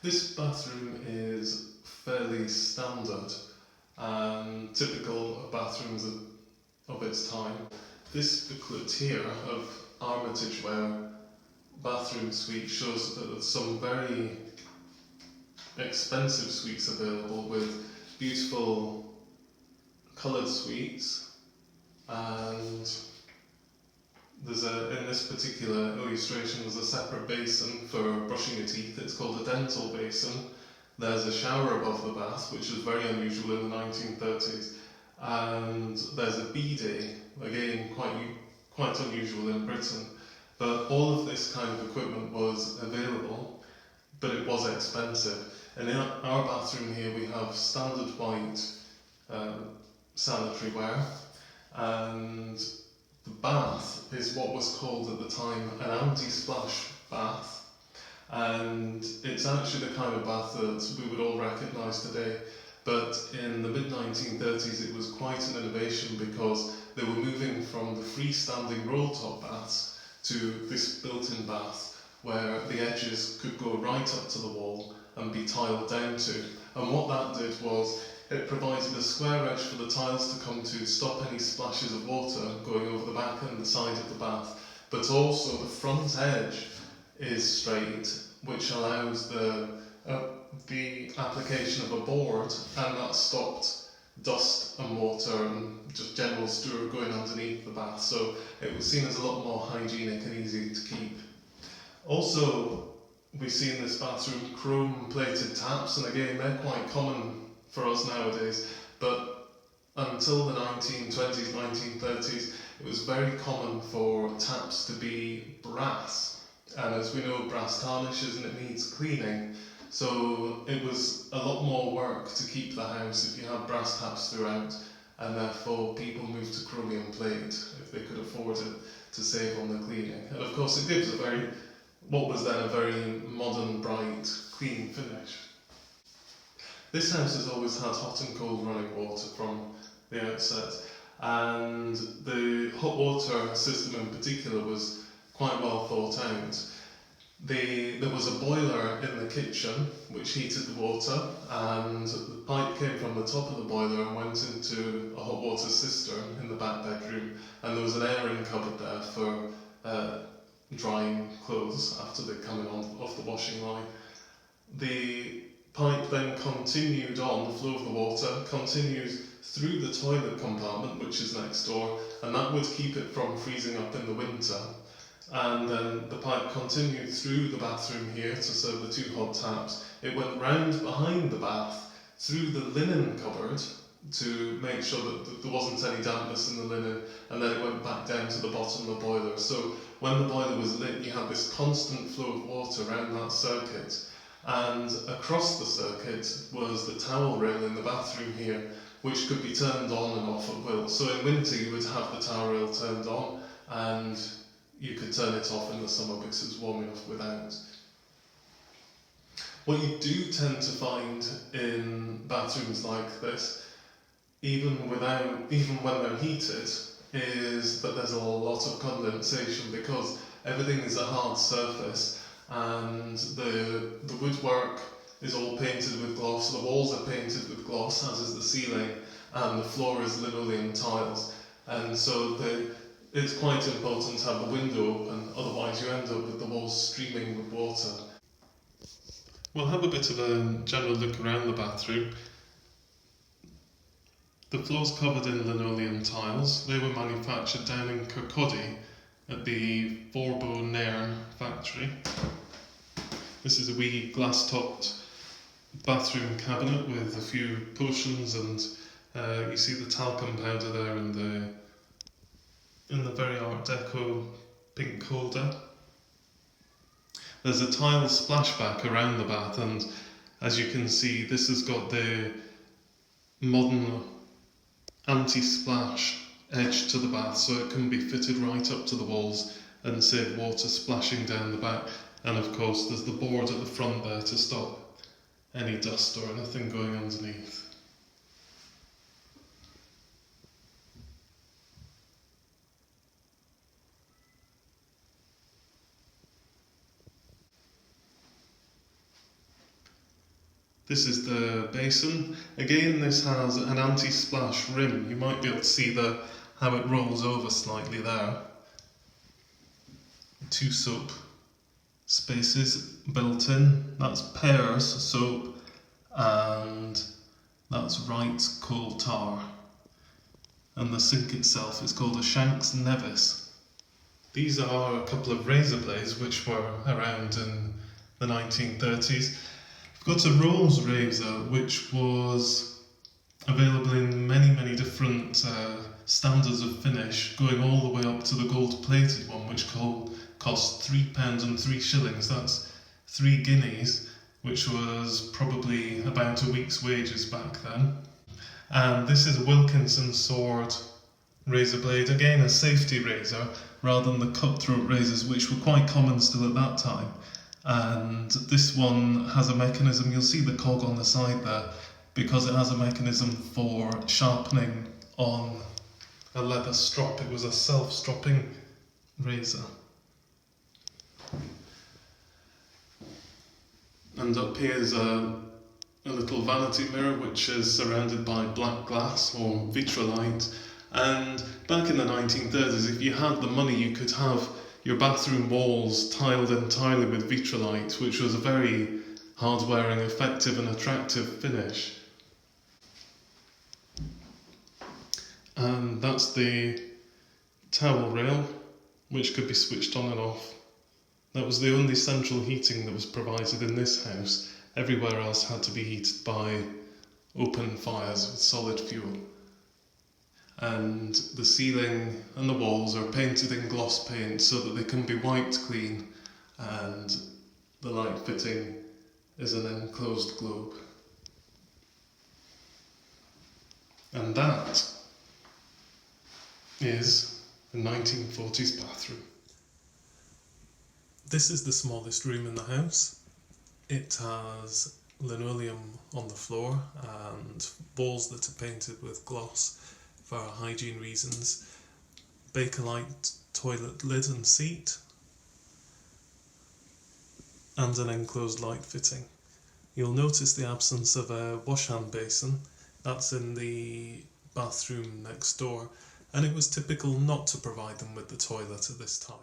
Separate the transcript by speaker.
Speaker 1: This bathroom is fairly standard and typical of bathrooms of its time. This booklet here of Armitage Ware bathroom suite shows that there's some very expensive suites available with beautiful coloured suites, and in this particular illustration there's a separate basin for brushing your teeth. It's called a dental basin. There's a shower above the bath, which was very unusual in the 1930s, and there's a bidet, again quite unusual in Britain. But all of this kind of equipment was available, but it was expensive. And in our bathroom here we have standard white sanitary ware, and the bath is what was called at the time an anti-splash bath, and it's actually the kind of bath that we would all recognise today. But in the mid-1930s it was quite an innovation, because they were moving from the freestanding roll-top baths to this built-in bath where the edges could go right up to the wall and be tiled down to. And what that did was it provided a square edge for the tiles to come to stop any splashes of water going over the back and the side of the bath. But also the front edge is straight, which allows the application of a board, and that stopped dust and water and just general stour going underneath the bath. So it was seen as a lot more hygienic and easy to keep. Also, we see in this bathroom chrome plated taps, and again they're quite common for us nowadays, but until the 1920s, 1930s, it was very common for taps to be brass. And as we know, brass tarnishes and it needs cleaning, so it was a lot more work to keep the house if you had brass taps throughout, and therefore people moved to chromium plate if they could afford it to save on the cleaning. And of course it gives what was then a very modern, bright, clean finish. This house has always had hot and cold running water from the outset, and the hot water system in particular was quite well thought out. There was a boiler in the kitchen which heated the water, and the pipe came from the top of the boiler and went into a hot water cistern in the back bedroom, and there was an airing cupboard there for drying clothes after they'd come in off the washing line. The pipe then continued on, the flow of the water continues through the toilet compartment, which is next door, and that would keep it from freezing up in the winter. And then the pipe continued through the bathroom here to serve the two hot taps. It went round behind the bath through the linen cupboard to make sure that there wasn't any dampness in the linen, and then it went back down to the bottom of the boiler. So when the boiler was lit, you had this constant flow of water around that circuit, and across the circuit was the towel rail in the bathroom here, which could be turned on and off at will. So in winter you would have the towel rail turned on, and you could turn it off in the summer because it's warm enough without. What you do tend to find in bathrooms like this, even when they're heated, is that there's a lot of condensation, because everything is a hard surface, and the woodwork is all painted with gloss, the walls are painted with gloss, as is the ceiling, and the floor is linoleum tiles, and so it's quite important to have the window open, otherwise you end up with the walls streaming with water. We'll have a bit of a general look around the bathroom. The floor's covered in linoleum tiles. They were manufactured down in Kirkcaldy at the Forbo Nairn factory. This is a wee glass-topped bathroom cabinet with a few potions, and you see the talcum powder there in the very Art Deco pink holder. There's a tile splashback around the bath, and as you can see, this has got the modern anti-splash edge to the bath, so it can be fitted right up to the walls and save water splashing down the back. And of course there's the board at the front there to stop any dust or anything going underneath. This is the basin. Again, this has an anti-splash rim. You might be able to see how it rolls over slightly there. 2 soap spaces built in. That's Pear's soap, and that's Wright's coal tar. And the sink itself is called a Shanks Nevis. These are a couple of razor blades which were around in the 1930s. We've got a Rolls razor which was available in many different standards of finish, going all the way up to the gold plated one, which cost £3 and 3 shillings. That's 3 guineas, which was probably about a week's wages back then. And this is a Wilkinson sword razor blade, again a safety razor rather than the cutthroat razors which were quite common still at that time. And this one has a mechanism, you'll see the cog on the side there, because it has a mechanism for sharpening on a leather strop. It was a self-stropping razor. And up here is a little vanity mirror which is surrounded by black glass or vitrolite. And back in the 1930s, if you had the money, you could have your bathroom walls tiled entirely with vitrolite, which was a very hard-wearing, effective and attractive finish. And that's the towel rail, which could be switched on and off. That was the only central heating that was provided in this house. Everywhere else had to be heated by open fires with solid fuel. And the ceiling and the walls are painted in gloss paint so that they can be wiped clean, and the light fitting is an enclosed globe. And that is a 1940s bathroom. This is the smallest room in the house. It has linoleum on the floor and walls that are painted with gloss for hygiene reasons, Bakelite toilet lid and seat, and an enclosed light fitting. You'll notice the absence of a wash-hand basin. That's in the bathroom next door, and it was typical not to provide them with the toilet at this time.